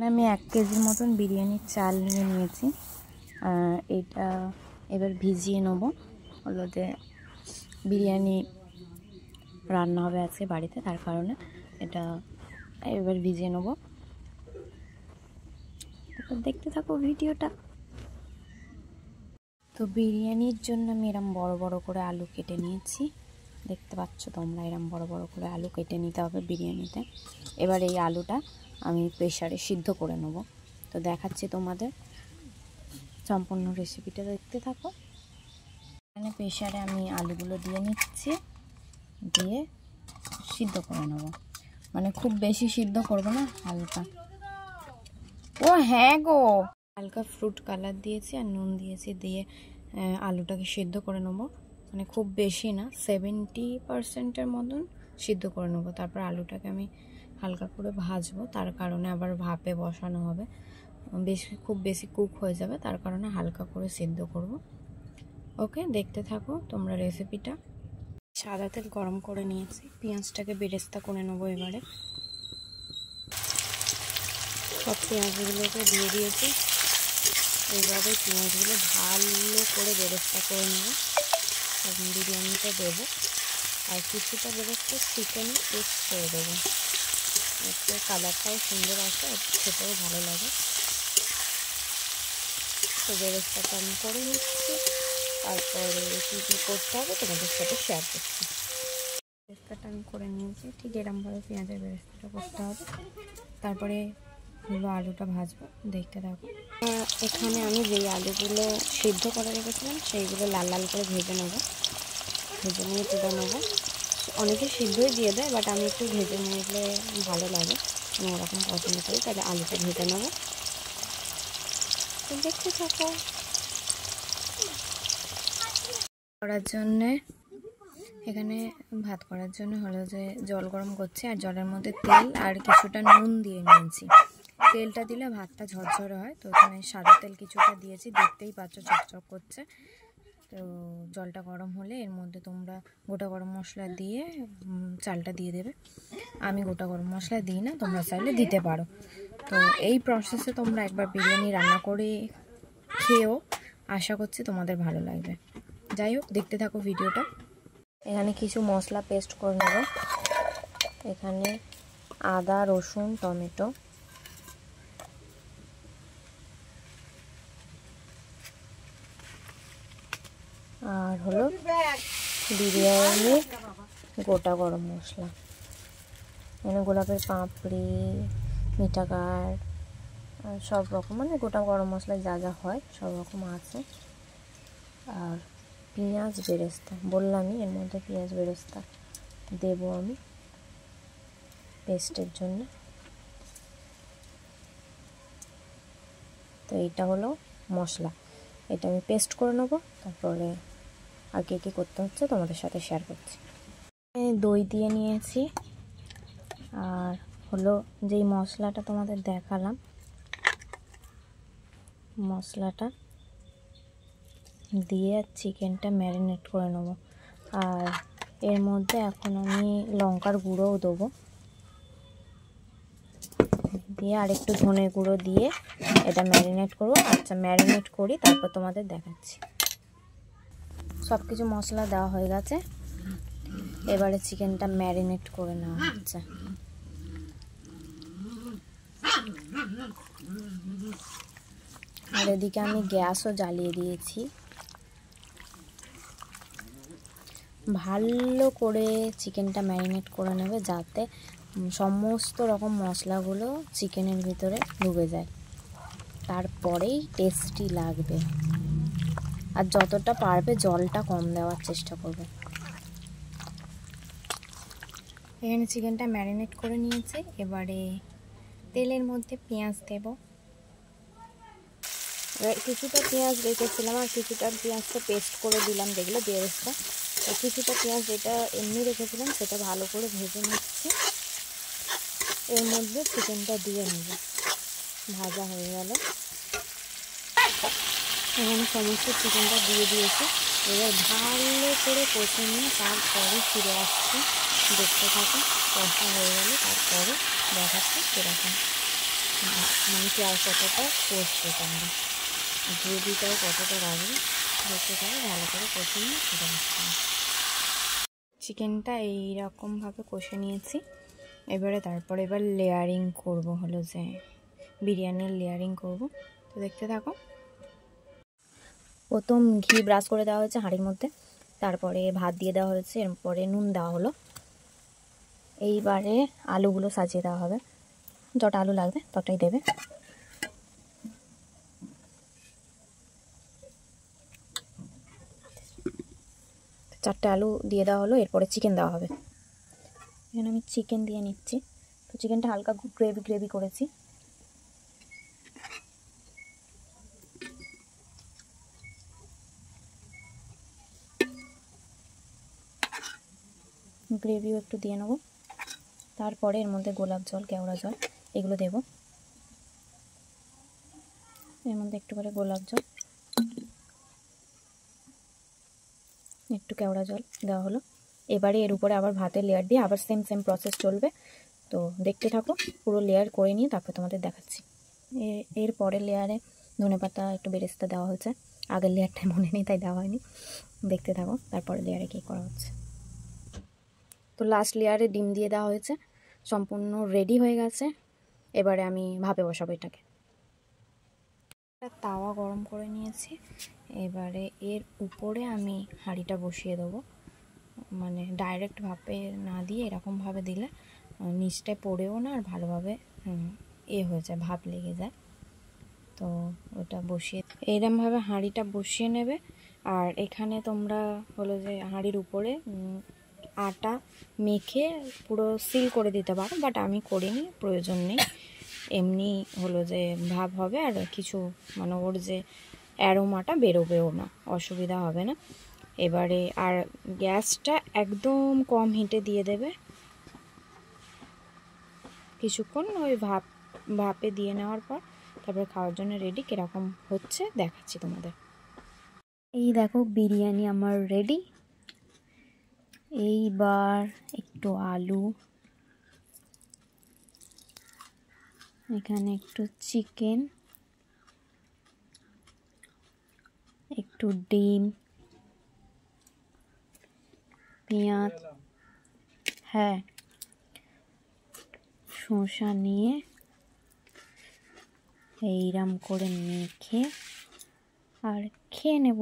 আমি 1 কেজির মতন বিরিয়ানির চাল নিয়ে নিয়েছি। এটা এবার ভিজিয়ে নেব। হলো যে বিরিয়ানি রান্না হবে আজকে বাড়িতে, তার কারণে এটা এবার ভিজিয়ে নেব। দেখতে থাকো ভিডিওটা। তো বিরিয়ানির জন্য আমি এরম বড় বড় করে আলু কেটে নিয়েছি। দেখতে পাচ্ছ তোমরা, এরম বড় বড় করে আলু কেটে নিতে হবে বিরিয়ানিতে। এবার এই আলুটা আমি প্রেসারে সিদ্ধ করে নেব। তো দেখাচ্ছি তোমাদের সম্পূর্ণ রেসিপিটা, দেখতে থাকো। এখানে প্রেসারে আমি আলুগুলো দিয়ে নিচ্ছি, দিয়ে সিদ্ধ করে নেব। মানে খুব বেশি সিদ্ধ করব না, হালকা। ও হ্যাঁ গো, হালকা ফ্রুট কালার দিয়েছি আর নুন দিয়েছি, দিয়ে আলুটাকে সিদ্ধ করে নেব। মানে খুব বেশি না, 70%-এর মতন সিদ্ধ করে নেব। তারপর আলুটাকে আমি হালকা করে ভাজবো, তার কারণে আবার ভাপে বসানো হবে। খুব বেশি কুক হয়ে যাবে, তার কারণে হালকা করে সিদ্ধ করব। ওকে, দেখতে থাকো তোমরা রেসিপিটা। সাদা তেল গরম করে নিয়েছি, পেঁয়াজটাকে বেরেস্তা করে নেবো। এবারে সব পেঁয়াজগুলোকে দিয়ে দিয়েছি। এইভাবে পেঁয়াজগুলো ভালো করে বেরেস্তা করে নেবো, বিরিয়ানিটা দেবো। আর কিছুটা বেরেস্তা চিকেন পেস্ট করে দেবো, এতে কালারটাও সুন্দর আসে আর খেতেও ভালো লাগে। তো বেরেস্তাটা আমি করে নিচ্ছি, তারপরে কী কী করতে হবে তোমাদের সাথে শেয়ার করছি। বেরেস্তাটা আমি করে নিয়েছি, ঠিক এরমভাবে পেঁয়াজের বেরেস্তাটা করতে হবে। তারপরে হলো আলুটা ভাজবো, দেখতে থাকো। এখানে আমি যেই আলুগুলো সিদ্ধ করে রেখেছিলাম সেইগুলো লাল লাল করে ভেজে নেবো। ভেজে নিয়ে তুলে নেবো। অনেকে সিদ্ধই দিয়ে দেয়, বাট আমি একটু ভেজে নিলে ভালো লাগে, আমি ওরকম পছন্দ করি। তাহলে আলুটা ভেজে নেবো, দেখতে থাকো। করার জন্যে এখানে ভাত করার জন্য হলো যে জল গরম করছি, আর জলের মধ্যে তেল আর কিছুটা নুন দিয়ে নিয়েছি। তেলটা দিলে ভাতটা ঝরঝরে হয়, তো এখানে সাদা তেল কিছুটা দিয়েছি, দেখতেই পাচ্ছ চকচক করছে। তো জলটা গরম হলে এর মধ্যে তোমরা গোটা গরম মশলা দিয়ে চালটা দিয়ে দেবে। আমি গোটা গরম মশলা দিই না, তোমরা চাইলে দিতে পারো। তো এই প্রসেসে তোমরা একবার বিরিয়ানি রান্না করে খেয়েও, আশা করছি তোমাদের ভালো লাগবে। যাই হোক, দেখতে থাকো ভিডিওটা। এখানে কিছু মশলা পেস্ট করে নেব। এখানে আদা, রসুন, টমেটো, আর হলো বিরিয়ানি গোটা গরম মশলা। এখানে গোলাপের পাপড়ি, মিঠাকার, সব রকম, মানে গোটা গরম মশলা যা যা হয় সব রকম আছে। আর পেঁয়াজ বেরেস্তা বললামই, এর মধ্যে পেঁয়াজ বেরেস্তা দেবো আমি পেস্টের জন্য। তো এইটা হলো মশলা, এটা আমি পেস্ট করে নেবো। তারপরে আর কী কী করতে হচ্ছে তোমাদের সাথে শেয়ার করছি। দই দিয়ে নিয়েছি, আর হলো যেই মশলাটা তোমাদের দেখালাম, মশলাটা দিয়ে চিকেনটা ম্যারিনেট করে নেবো। আর এর মধ্যে এখন আমি লঙ্কার গুঁড়োও দেবো, দিয়ে আর একটু ধনে গুঁড়ো দিয়ে এটা ম্যারিনেট করবো। আচ্ছা, ম্যারিনেট করি, তারপর তোমাদের দেখাচ্ছি। সব কিছু মশলা দেওয়া হয়ে গেছে, এবারে চিকেনটা ম্যারিনেট করে নেওয়া হচ্ছে। আর এদিকে আমি গ্যাসও জ্বালিয়ে দিয়েছি। ভালো করে চিকেনটা ম্যারিনেট করে নেবে, যাতে সমস্ত রকম মশলাগুলো চিকেনের ভিতরে ঢুকে যায়, তারপরেই টেস্টি লাগবে। আর যতটা পারবে জলটা কম দেওয়ার চেষ্টা করবে। এখানে চিকেনটা ম্যারিনেট করে নিয়েছি, এবারে তেলের মধ্যে পেঁয়াজ দেব। কিছুটা পেঁয়াজ রেখেছিলাম, আর কিছুটা পেঁয়াজটা পেস্ট করে দিলাম, দেখলে বেরেস্তা। তো কিছুটা পেঁয়াজ যেটা এমনি রেখেছিলাম সেটা ভালো করে ভেজে নিচ্ছি। এর মধ্যে চিকেনটা দিয়ে নেব, ভাজা হয়ে গেল। এখানে সমস্ত চিকেনটা দিয়ে দিয়েছি, এবার ভালো করে কষে নিয়ে তারপরে ফিরে আসছি। দেখতে থাকুন, কষা হয়ে গেলে তারপরে দেখাচ্ছি কীরকম। মাংস আর কতটা কষবে তোমরা, গ্রেভিটাও কতটা রাখবে দেখতে থাকো, ভালো করে কষে নিয়ে সেটা হচ্ছে। চিকেনটা এইরকমভাবে কষে নিয়েছি। এবার লেয়ারিং করব, হলো যে বিরিয়ানির লেয়ারিং করব। তো দেখতে থাকো। প্রথম ঘি ব্রাশ করে দেওয়া হয়েছে হাঁড়ির মধ্যে, তারপরে ভাত দিয়ে দেওয়া হয়েছে, এরপরে নুন দেওয়া হলো। এইবারে আলুগুলো সাজিয়ে দেওয়া হবে, যটা আলু লাগবে ততটাই দেবে। চারটে আলু দিয়ে দেওয়া হলো, এরপরে চিকেন দেওয়া হবে। এখানে আমি চিকেন দিয়ে নিচ্ছি। তো চিকেনটা হালকা গ্রেভি করেছি। গ্রেভিও একটু দিয়ে নেবো। তারপরে এর মধ্যে গোলাপ জল, কেওড়া জল এগুলো দেব। এর মধ্যে একটু করে গোলাপ জল, একটু কেওড়া জল দেওয়া হলো। এবারে এর উপরে আবার ভাতের লেয়ার দিয়ে আবার সেম প্রসেস চলবে। তো দেখতে থাকো, পুরো লেয়ার করে নিয়ে তারপর তোমাদের দেখাচ্ছি। এর পরের লেয়ারে ধনেপাতা একটু বেরেস্তা দেওয়া হয়েছে, আগের লেয়ারটায় মনে নেই তাই দেওয়া হয়নি। দেখতে থাকো তারপরে লেয়ারে কী করা হচ্ছে। তো লাস্ট লেয়ারে ডিম দিয়ে দেওয়া হয়েছে, সম্পূর্ণ রেডি হয়ে গেছে। এবারে আমি ভাপে বসাবো এটাকে। একটা তাওয়া গরম করে নিয়েছি, এবারে এর উপরে আমি হাঁড়িটা বসিয়ে দেবো। মানে ডাইরেক্ট ভাপে না দিয়ে এরকমভাবে দিলে নিচটায় পড়েও না, আর ভালোভাবে হয়ে যায়, ভাপ লেগে যায়। তো ওটা বসিয়ে এইরকমভাবে হাঁড়িটা বসিয়ে নেবে। আর এখানে তোমরা হলো যে হাঁড়ির উপরে আটা মেখে পুরো সিল করে দিতে পারো, বাট আমি করিনি, প্রয়োজন নেই। এমনি হলো যে ভাব হবে, আর কিছু মানে ওর যে অ্যারোমাটা বেরোবেও না, অসুবিধা হবে না। এবারে আর গ্যাসটা একদম কম হিটে দিয়ে দেবে। কিছুক্ষণ ওই ভাপে দিয়ে নেওয়ার পর তারপরে খাওয়ার জন্য রেডি। কীরকম হচ্ছে দেখাচ্ছি তোমাদের। এই দেখো বিরিয়ানি আমার রেডি। এইবার একটু আলু, এখানে একটু চিকেন, একটু ডিম, পেঁয়াজ, হ্যাঁ শসা নিয়ে এইরকম করে মেখে আর খেয়ে নেব।